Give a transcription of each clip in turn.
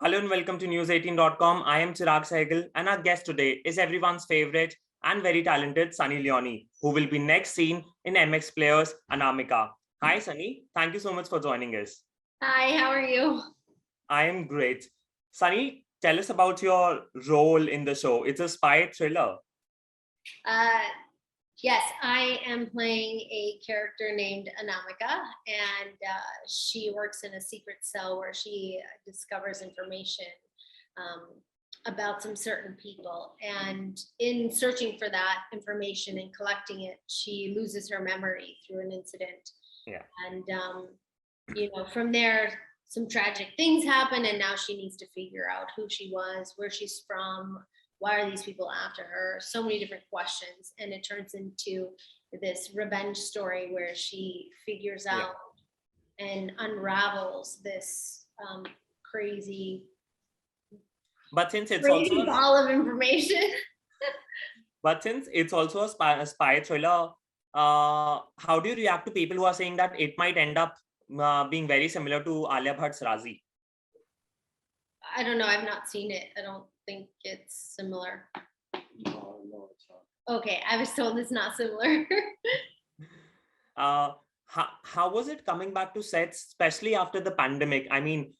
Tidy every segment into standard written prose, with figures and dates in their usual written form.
Hello and welcome to News18.com. I am Chirag Sehgal and our guest today is everyone's favorite and very talented Sunny Leone, who will be next seen in MX Players Anamika. Hi Sunny, thank you so much for joining us. Hi, how are you? I am great. Sunny, tell us about your role in the show. It's a spy thriller. Yes, I am playing a character named Anamika, and she works in a secret cell where she discovers information um, about some certain people. And in searching for that information and collecting it, she loses her memory through an incident. Yeah. And, from there, some tragic things happen, and now she needs to figure out who she was, where she's from, why are these people after her? So many different questions. And it turns into this revenge story where she figures out and unravels this crazy But since it's crazy ball of information. But since it's also a spy thriller, how do you react to people who are saying that it might end up being very similar to Alia Bhatt's Razi? I don't know. I've not seen it. I don't think it's similar. No, it's not. Okay, I was told it's not similar. How was it coming back to sets, especially after the pandemic? I mean,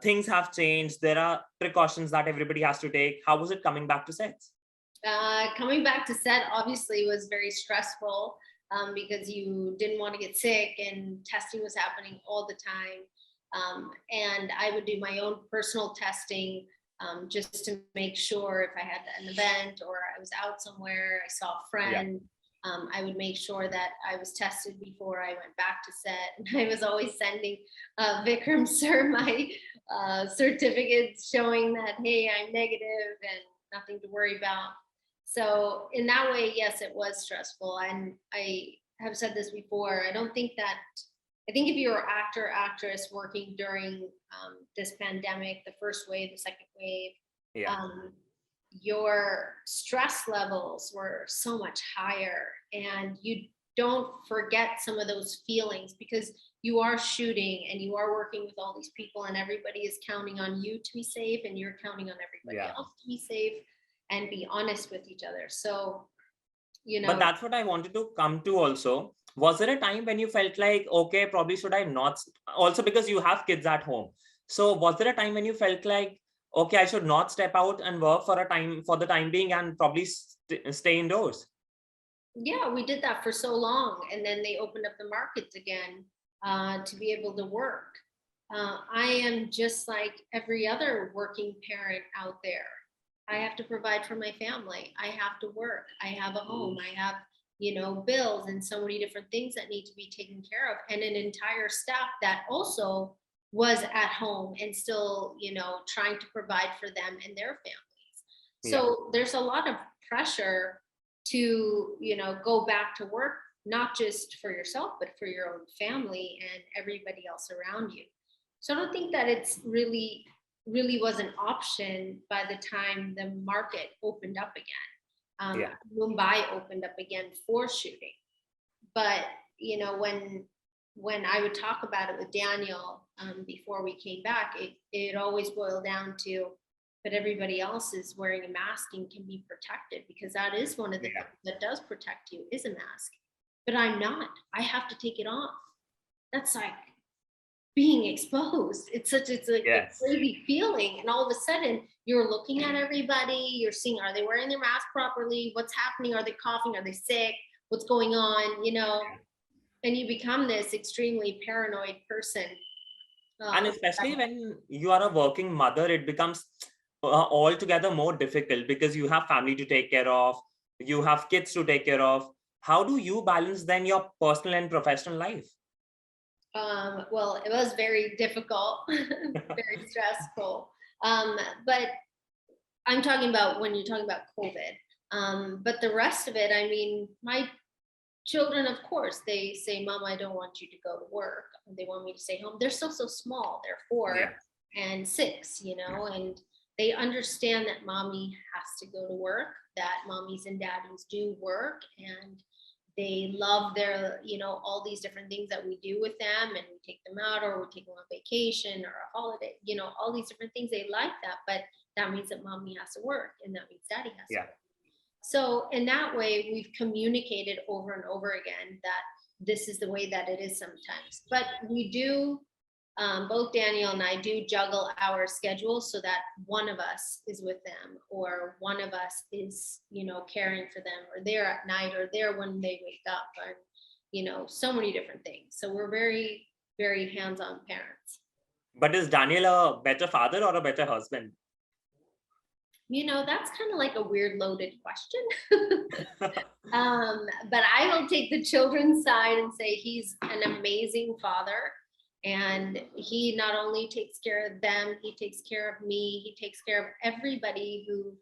things have changed. There are precautions that everybody has to take. How was it coming back to sets? Coming back to set obviously was very stressful because you didn't want to get sick and testing was happening all the time. And I would do my own personal testing just to make sure if I had an event or I was out somewhere, I saw a friend, I would make sure that I was tested before I went back to set. And I was always sending Vikram sir my certificates showing that, hey, I'm negative and nothing to worry about. So in that way, yes, it was stressful. And I have said this before, I think if you're an actor, actress working during this pandemic, the first wave, the second wave, your stress levels were so much higher, and you don't forget some of those feelings because you are shooting and you are working with all these people and everybody is counting on you to be safe and you're counting on everybody else to be safe and be honest with each other. So, But that's what I wanted to come to also. Was there a time when you felt like, okay, probably should I not? Also, because you have kids at home. So was there a time when you felt like, okay, I should not step out and work for the time being and probably stay indoors? Yeah, we did that for so long. And then they opened up the markets again to be able to work. I am just like every other working parent out there. I have to provide for my family. I have to work. I have a home. I have, bills and so many different things that need to be taken care of. And an entire staff that also was at home and still, trying to provide for them and their families. So there's a lot of pressure to, go back to work, not just for yourself, but for your own family and everybody else around you. So I don't think that it's really was an option by the time the market opened up again. Mumbai opened up again for shooting. But, when I would talk about it with Daniel before we came back, it always boiled down to, but everybody else is wearing a mask and can be protected because that is one of the things that does protect you is a mask. But I'm not. I have to take it off. That's like being exposed. It's a crazy feeling. And all of a sudden you're looking at everybody, you're seeing, are they wearing their mask properly? What's happening? Are they coughing? Are they sick? What's going on? And you become this extremely paranoid person. And especially when you are a working mother, it becomes altogether more difficult because you have family to take care of, you have kids to take care of. How do you balance then your personal and professional life? Well, it was very difficult, very stressful. But I'm talking about when you're talking about COVID. But the rest of it, I mean, my children, of course, they say, Mom, I don't want you to go to work. They want me to stay home. They're still so small. They're 4 and 6, and they understand that mommy has to go to work, that mommies and daddies do work, and they love their, all these different things that we do with them, and we take them out or we take them on vacation or a holiday, all these different things. They like that, but that means that mommy has to work, and that means daddy has to Yeah. work. So in that way, we've communicated over and over again that this is the way that it is sometimes. But we do, both Daniel and I do juggle our schedules so that one of us is with them, or one of us is, caring for them, or there at night, or there when they wake up, and, so many different things. So we're very, very hands-on parents. But is Daniel a better father or a better husband? That's kind of like a weird loaded question. But I will take the children's side and say he's an amazing father. And he not only takes care of them, he takes care of me, he takes care of everybody who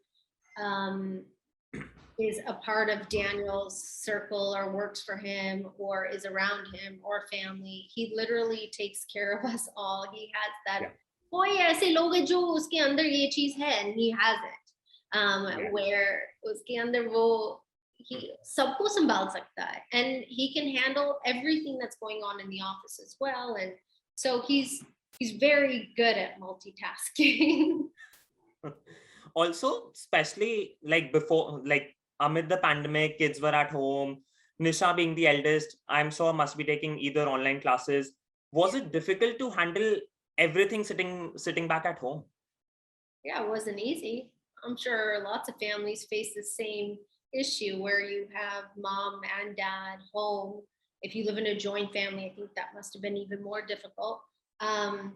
is a part of Daniel's circle or works for him or is around him or family. He literally takes care of us all. He has that, oh yeah, ऐसे लोग हैं जो उसके अंदर ये चीज है, and he has it. Where उसके अंदर वो he सबको संभाल सकता है, and he can handle everything that's going on in the office as well. And so he's very good at multitasking. Also, especially like before, like amid the pandemic, kids were at home. Nisha being the eldest, I'm sure must be taking either online classes. Was it difficult to handle everything sitting back at home? Yeah, it wasn't easy. I'm sure lots of families face the same issue where you have mom and dad home. If you live in a joint family, I think that must have been even more difficult. And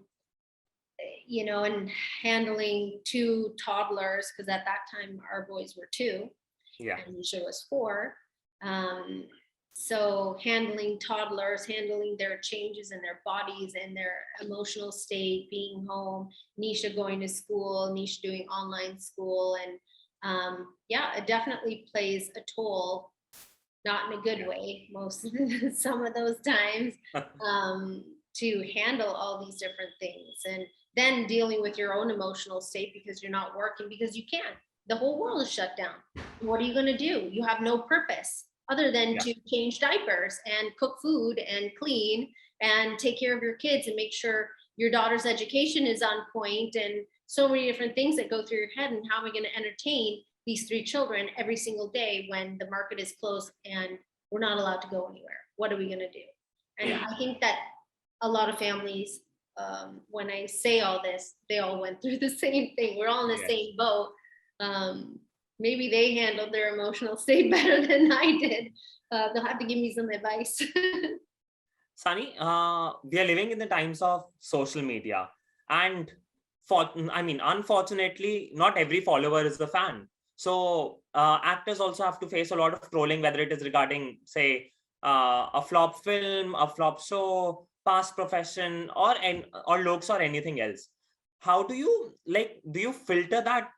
handling two toddlers, because at that time our boys were 2, and Nisha was 4. So handling toddlers, handling their changes in their bodies and their emotional state, being home, Nisha going to school, Nisha doing online school. And it definitely plays a toll, not in a good way, some of those times, to handle all these different things. And then dealing with your own emotional state because you're not working, because you can't. The whole world is shut down. What are you going to do? You have no purpose other than to change diapers and cook food and clean and take care of your kids and make sure your daughter's education is on point, and so many different things that go through your head. And how am I going to entertain these 3 children every single day when the market is closed and we're not allowed to go anywhere? What are we going to do? And I think that a lot of families, when I say all this, they all went through the same thing. We're all in the same boat. Maybe they handled their emotional state better than I did. They'll have to give me some advice. Sunny, we are living in the times of social media, and unfortunately, not every follower is a fan. So actors also have to face a lot of trolling, whether it is regarding, say, a flop film, a flop show, past profession, or looks, or anything else. How do you filter that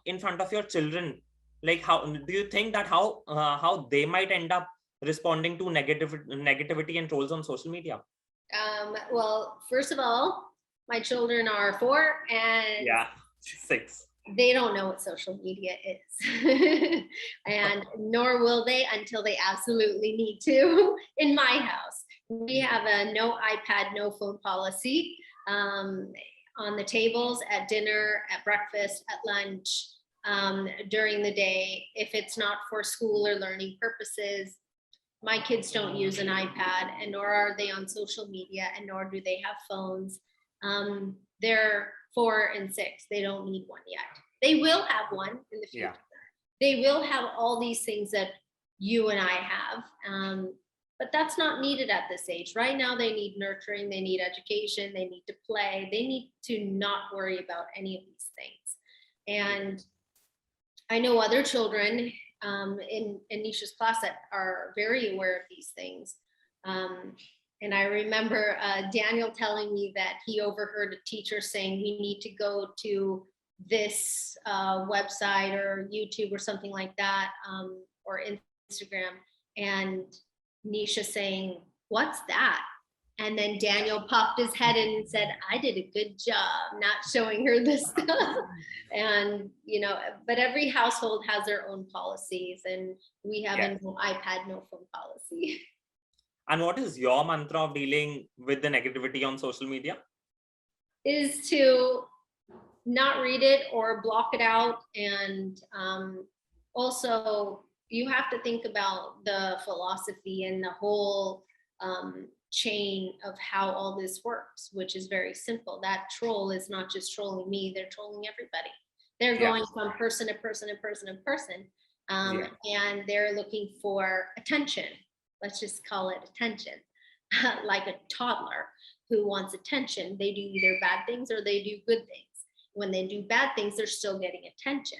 in front of your children? Like, how do you think that how they might end up responding to negativity and trolls on social media? Well, first of all, my children are 4 and 6. They don't know what social media is. And nor will they until they absolutely need to. In my house, we have a no iPad, no phone policy. On the tables, at dinner, at breakfast, at lunch, during the day. If it's not for school or learning purposes, my kids don't use an iPad, and nor are they on social media, and nor do they have phones. They're 4 and 6. They don't need one yet. They will have one in the future. They will have all these things that you and I have. But that's not needed at this age. Right now, they need nurturing, they need education, they need to play, they need to not worry about any of these things. And I know other children in Nisha's class that are very aware of these things. And I remember Daniel telling me that he overheard a teacher saying, we need to go to this website or YouTube or something like that, or Instagram. And Nisha saying, what's that? And then Daniel popped his head in and said, I did a good job not showing her this stuff. And, you know, but every household has their own policies, and we have a no iPad, no phone policy. And what is your mantra of dealing with the negativity on social media? Is to not read it or block it out. And also, you have to think about the philosophy and the whole chain of how all this works, which is very simple. That troll is not just trolling me, they're trolling everybody. They're going from person to person to person to person. And they're looking for attention. Let's just call it attention. Like a toddler who wants attention. They do either bad things or they do good things. When they do bad things, they're still getting attention.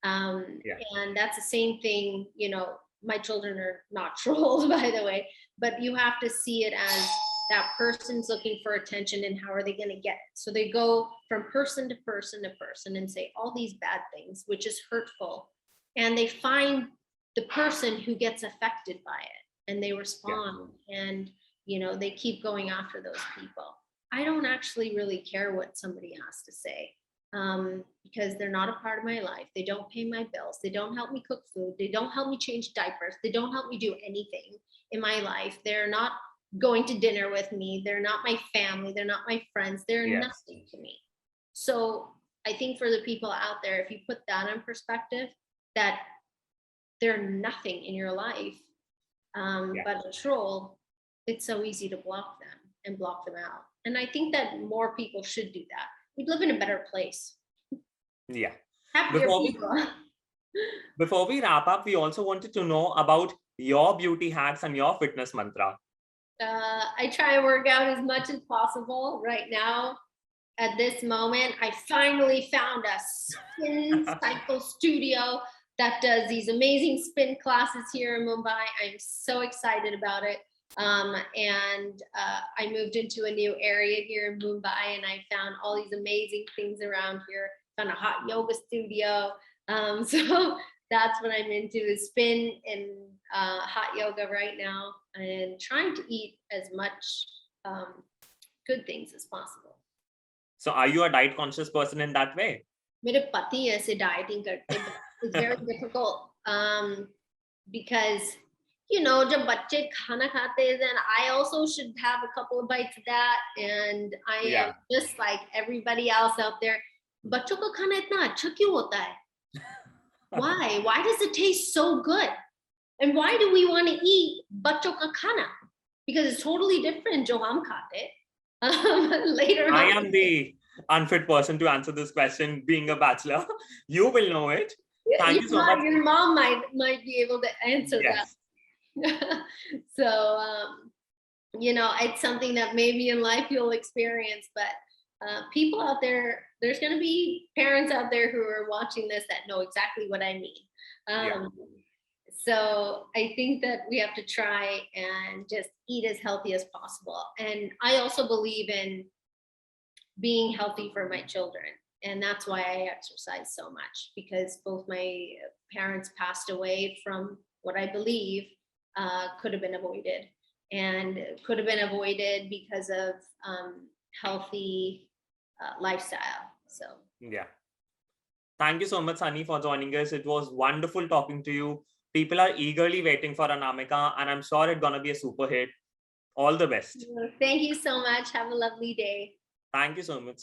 And that's the same thing, you know, my children are not trolls, by the way, but you have to see it as that person's looking for attention, and how are they going to get it? So they go from person to person to person and say all these bad things, which is hurtful. And they find the person who gets affected by it, and they respond. And, you know, they keep going after those people. I don't actually really care what somebody has to say, because they're not a part of my life. They don't pay my bills. They don't help me cook food. They don't help me change diapers. They don't help me do anything in my life. They're not going to dinner with me. They're not my family. They're not my friends. They're nothing to me. So I think for the people out there, if you put that in perspective, that they're nothing in your life, but a troll, it's so easy to block them and block them out. And I think that more people should do that. We live in a better place. Yeah. Happier people. Before we wrap up, we also wanted to know about your beauty hacks and your fitness mantra. I try to work out as much as possible. Right now, at this moment, I finally found a spin cycle studio that does these amazing spin classes here in Mumbai. I'm so excited about it. And I moved into a new area here in Mumbai, and I found all these amazing things around here. Found a hot yoga studio. So that's what I'm into, is spin and hot yoga right now, and trying to eat as much good things as possible. So are you a diet conscious person in that way? मेरे पति ऐसे dieting करते, it's very difficult because, you know, जब बच्चे खाना खाते, then I also should have a couple of bites of that, and I am just like everybody else out there. बच्चों का खाना इतना अच्छा क्यों होता है? Why? Why does it taste so good? And why do we want to eat bachcho ka khana? Because it's totally different jo hum khate. Later on. I am the unfit person to answer this question, being a bachelor. You will know it. Thank you so much. Your mom might be able to answer that. So, you know, it's something that maybe in life you'll experience, but people out there, there's going to be parents out there who are watching this that know exactly what I mean. So I think that we have to try and just eat as healthy as possible. And I also believe in being healthy for my children. And that's why I exercise so much, because both my parents passed away from what I believe could have been avoided, and could have been avoided because of healthy lifestyle. So thank you so much, Sunny, for joining us. It was wonderful talking to you. People are eagerly waiting for Anamika, and I'm sure it's gonna be a super hit. All the best. Thank you so much. Have a lovely day. Thank you so much.